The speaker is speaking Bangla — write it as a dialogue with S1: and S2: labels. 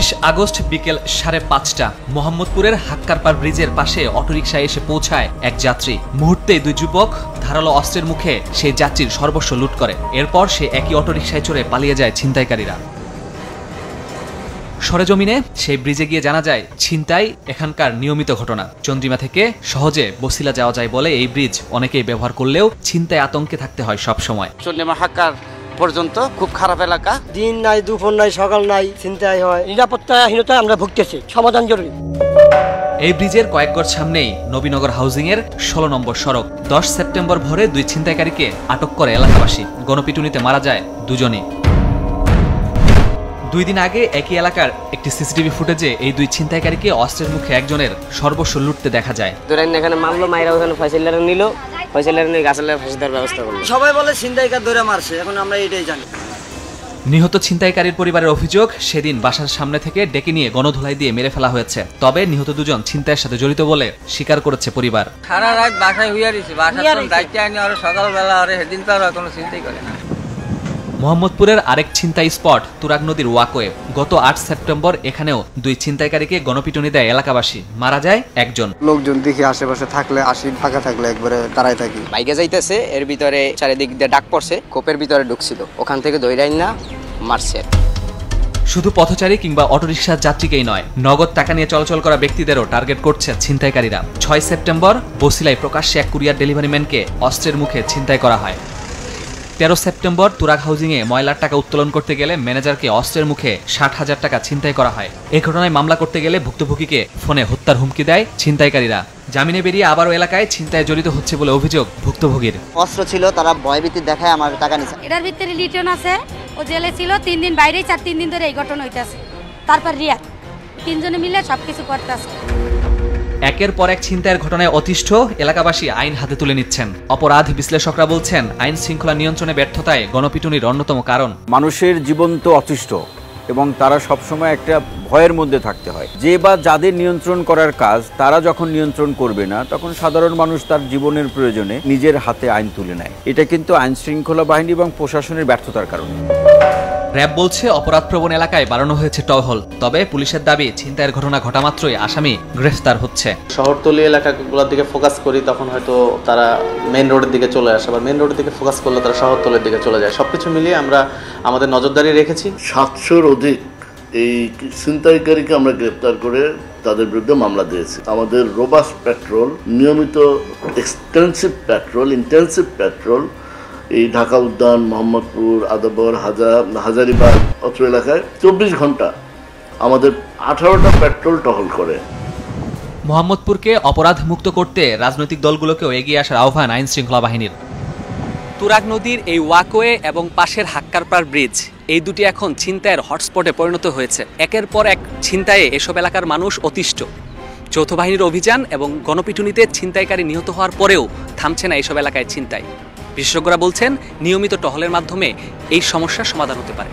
S1: ২৯ আগস্ট বিকেল ৫:৩০ মোহাম্মদপুরের হাক্কারপাড় ব্রিজের পাশে অটোরিকশায় এসে পৌঁছায় এক যাত্রী। মুহূর্তেই দুই যুবক ধারালো অস্ত্রের মুখে সেই যাত্রীর সর্বস্ব লুট করে। এরপর সে একই অটোরিকশায় চড়ে পালিয়ে যায় ছিনতাইকারীরা। সরেজমিনে সেই ব্রিজে গিয়ে জানা যায় ছিনতাই এখানকার নিয়মিত ঘটনা। চন্দ্রিমা থেকে সহজে বসিলা যাওয়া যায় বলে এই ব্রিজ অনেকেই ব্যবহার করলেও ছিনতাই আতঙ্কে থাকতে হয় সব সময়।
S2: চন্দ্রিমা হাক্কার পর্যন্ত খুব খারাপ এলাকা,
S3: দিন নাই দুপুর নাই সকাল নাই ছিনতাই হয়, নিরাপত্তাহীনতায় আমরা ভুগতেছি, সমাধান জরুরি।
S1: এই ব্রিজের কয়েক গজ সামনেই নবীনগর হাউজিং এর ১৬ নম্বর সড়ক। ১০ সেপ্টেম্বর ভোরে দুই ছিনতাইকারীকে আটক করে এলাকাবাসী। গণপিটুনিতে মারা যায় দুজনই। ২ দিন আগে একই এলাকার একটি সিসিটিভি ফুটেজে এই দুই ছিনতাইকারীকে অস্ত্রের মুখে একজনের সর্বস্ব লুটতে দেখা যায়।
S2: এখানে মারলো, মাইরা ওখানে ফয়সালারে নিল, ফয়সালারে নিয়ে গাছালের ফাঁসি দেওয়ার ব্যবস্থা করলো।
S3: সবাই বলে ছিনতাইকার ধরে মারছে, এখন আমরা এটাই জানি।
S1: নিহত ছিনতাইকারীর পরিবারের অভিযোগ, সেদিন বাসার সামনে থেকে ডেকে নিয়ে গণধোলাই দিয়ে মেরে ফেলা হয়েছে। তবে নিহত দুজন ছিনতাইয়ের সাথে জড়িত বলে স্বীকার করেছে পরিবার।
S4: সারা রাত বাসায় হুইয়া দিছে, বাসার দায়িত্ব আনি আর সকালবেলা আর সেদিন তো আর কোনো চিন্তাই করে না।
S1: মোহাম্মদপুরের আরেক ছিনতাই স্পট তুরাগ নদীর ওয়াকওয়ে। গত ৮ সেপ্টেম্বর এখানেও দুই ছিনতাইকারীকে গণপিটুনি দেয় এলাকাবাসী। মারা যায় একজন।
S5: লোকজন দেখি আশেপাশে থাকলে আসি, ফাঁকা থাকলে একবারে দাঁড়ায় থাকি।
S2: বাইকে যাইতেছে, এর ভিতরে চারিদিক দিয়ে ডাক পড়ছে, কোপের ভিতরে ঢুকছিল, ওখান থেকে দইরাই না মারছে।
S1: শুধু পথচারী কিংবা অটোরিকশার যাত্রীকেই নয়, নগদ টাকা নিয়ে চলাচল করা ব্যক্তিদেরও টার্গেট করছে ছিনতাইকারীরা। ৬ সেপ্টেম্বর বসিলায় প্রকাশ্যে এক কুরিয়ার ডেলিভারি ম্যানকে অস্ত্রের মুখে ছিনতাই করা হয়। ১৩ সেপ্টেম্বর তুরাগ হাউজিংয়ে ময়লার টাকা উত্তোলন করতে গেলে ম্যানেজারকে অস্ত্রের মুখে ৬০,০০০ টাকা ছিনতাই করা হয়। এই ঘটনায় মামলা করতে গেলে ভুক্তভোগীকে ফোনে হত্যার হুমকি দেয় ছিনতাইকারীরা। জামিনে বেরিয়ে আবারও এলাকায় ছিনতাইয়ে জড়িত হচ্ছে বলে অভিযোগ ভুক্তভোগীর।
S2: অস্ত্র ছিল, তারা ভয়ভীতি দেখায় আমার টাকা নিছে।
S6: এটার ভিতরে লিটন আছে, ও জেলে ছিল ৩ দিন, বাইরেই ৪-৩ দিন ধরে এই ঘটনা হইতেছে। তারপর রিয়া, ৩ জনে মিলে সবকিছু করতেছে।
S1: একের পর এক ছিনতাইয়ের ঘটনায় অতিষ্ঠ এলাকাবাসী আইন হাতে তুলে নিচ্ছেন। অপরাধ বিশ্লেষকরা বলছেন, আইন শৃঙ্খলা নিয়ন্ত্রণে ব্যর্থতায় গণপিটুনির অন্যতম কারণ।
S7: মানুষের জীবন তো অতিষ্ঠ এবং তারা সবসময় একটা ভয়ের মধ্যে থাকতে হয়। যে বা যাদের নিয়ন্ত্রণ করার কাজ, তারা যখন নিয়ন্ত্রণ করবে না, তখন সাধারণ মানুষ তার জীবনের প্রয়োজনে নিজের হাতে আইন তুলে নেয়। এটা কিন্তু আইন শৃঙ্খলা বাহিনী এবং প্রশাসনের ব্যর্থতার কারণে।
S1: র‍্যাব বলছে অপরাধপ্রবণ এলাকায় বাড়ানো হয়েছে টহল। তবে পুলিশের দাবি, ছিনতাইয়ের ঘটনা ঘটা মাত্রই আসামি গ্রেফতার হচ্ছে।
S8: শহরতলি এলাকাগুলোর দিকে ফোকাস করি, তখন হয়তো তারা মেইন রোডের দিকে চলে আসে, আবার মেইন রোডের দিকে ফোকাস করলে তারা শহরতলির দিকে চলে যায়। সবকিছু মিলিয়ে আমরা আমাদের নজরদারি রেখেছি।
S9: ৭০০-র অধিক এই ছিনতাইকারীকে আমরা গ্রেফতার করে তাদের বিরুদ্ধে মামলা দিয়েছি। আমাদের রোবাস্ট পেট্রোল, নিয়মিত ইন্টেন্সিভ পেট্রোল এই ঢাকা উদ্যান, মোহাম্মদপুর, আদাবর, হাজারিবাগ অত্র এলাকায় ২৪ ঘন্টা আমাদের ১৮টা পেট্রোল টহল করে।
S1: মোহাম্মদপুরকে অপরাধ মুক্ত করতে রাজনৈতিক দলগুলোকেও এগিয়ে আসার আহ্বান আইন শৃঙ্খলা বাহিনীর। তুরাগ নদীর এই ওয়াকওয়ে এবং পাশের হাক্কারপাড় ব্রিজ, এই দুটি এখন ছিনতাইয়ের হটস্পটে পরিণত হয়েছে। একের পর এক ছিনতাইয়ে এসব এলাকার মানুষ অতিষ্ঠ। যৌথ বাহিনীর অভিযান এবং গণপিটুনিতে ছিনতাইকারী নিহত হওয়ার পরেও থামছে না এসব এলাকায় ছিনতাই। বিশেষজ্ঞরা বলছেন, নিয়মিত টহলের মাধ্যমে এই সমস্যার সমাধান হতে পারে।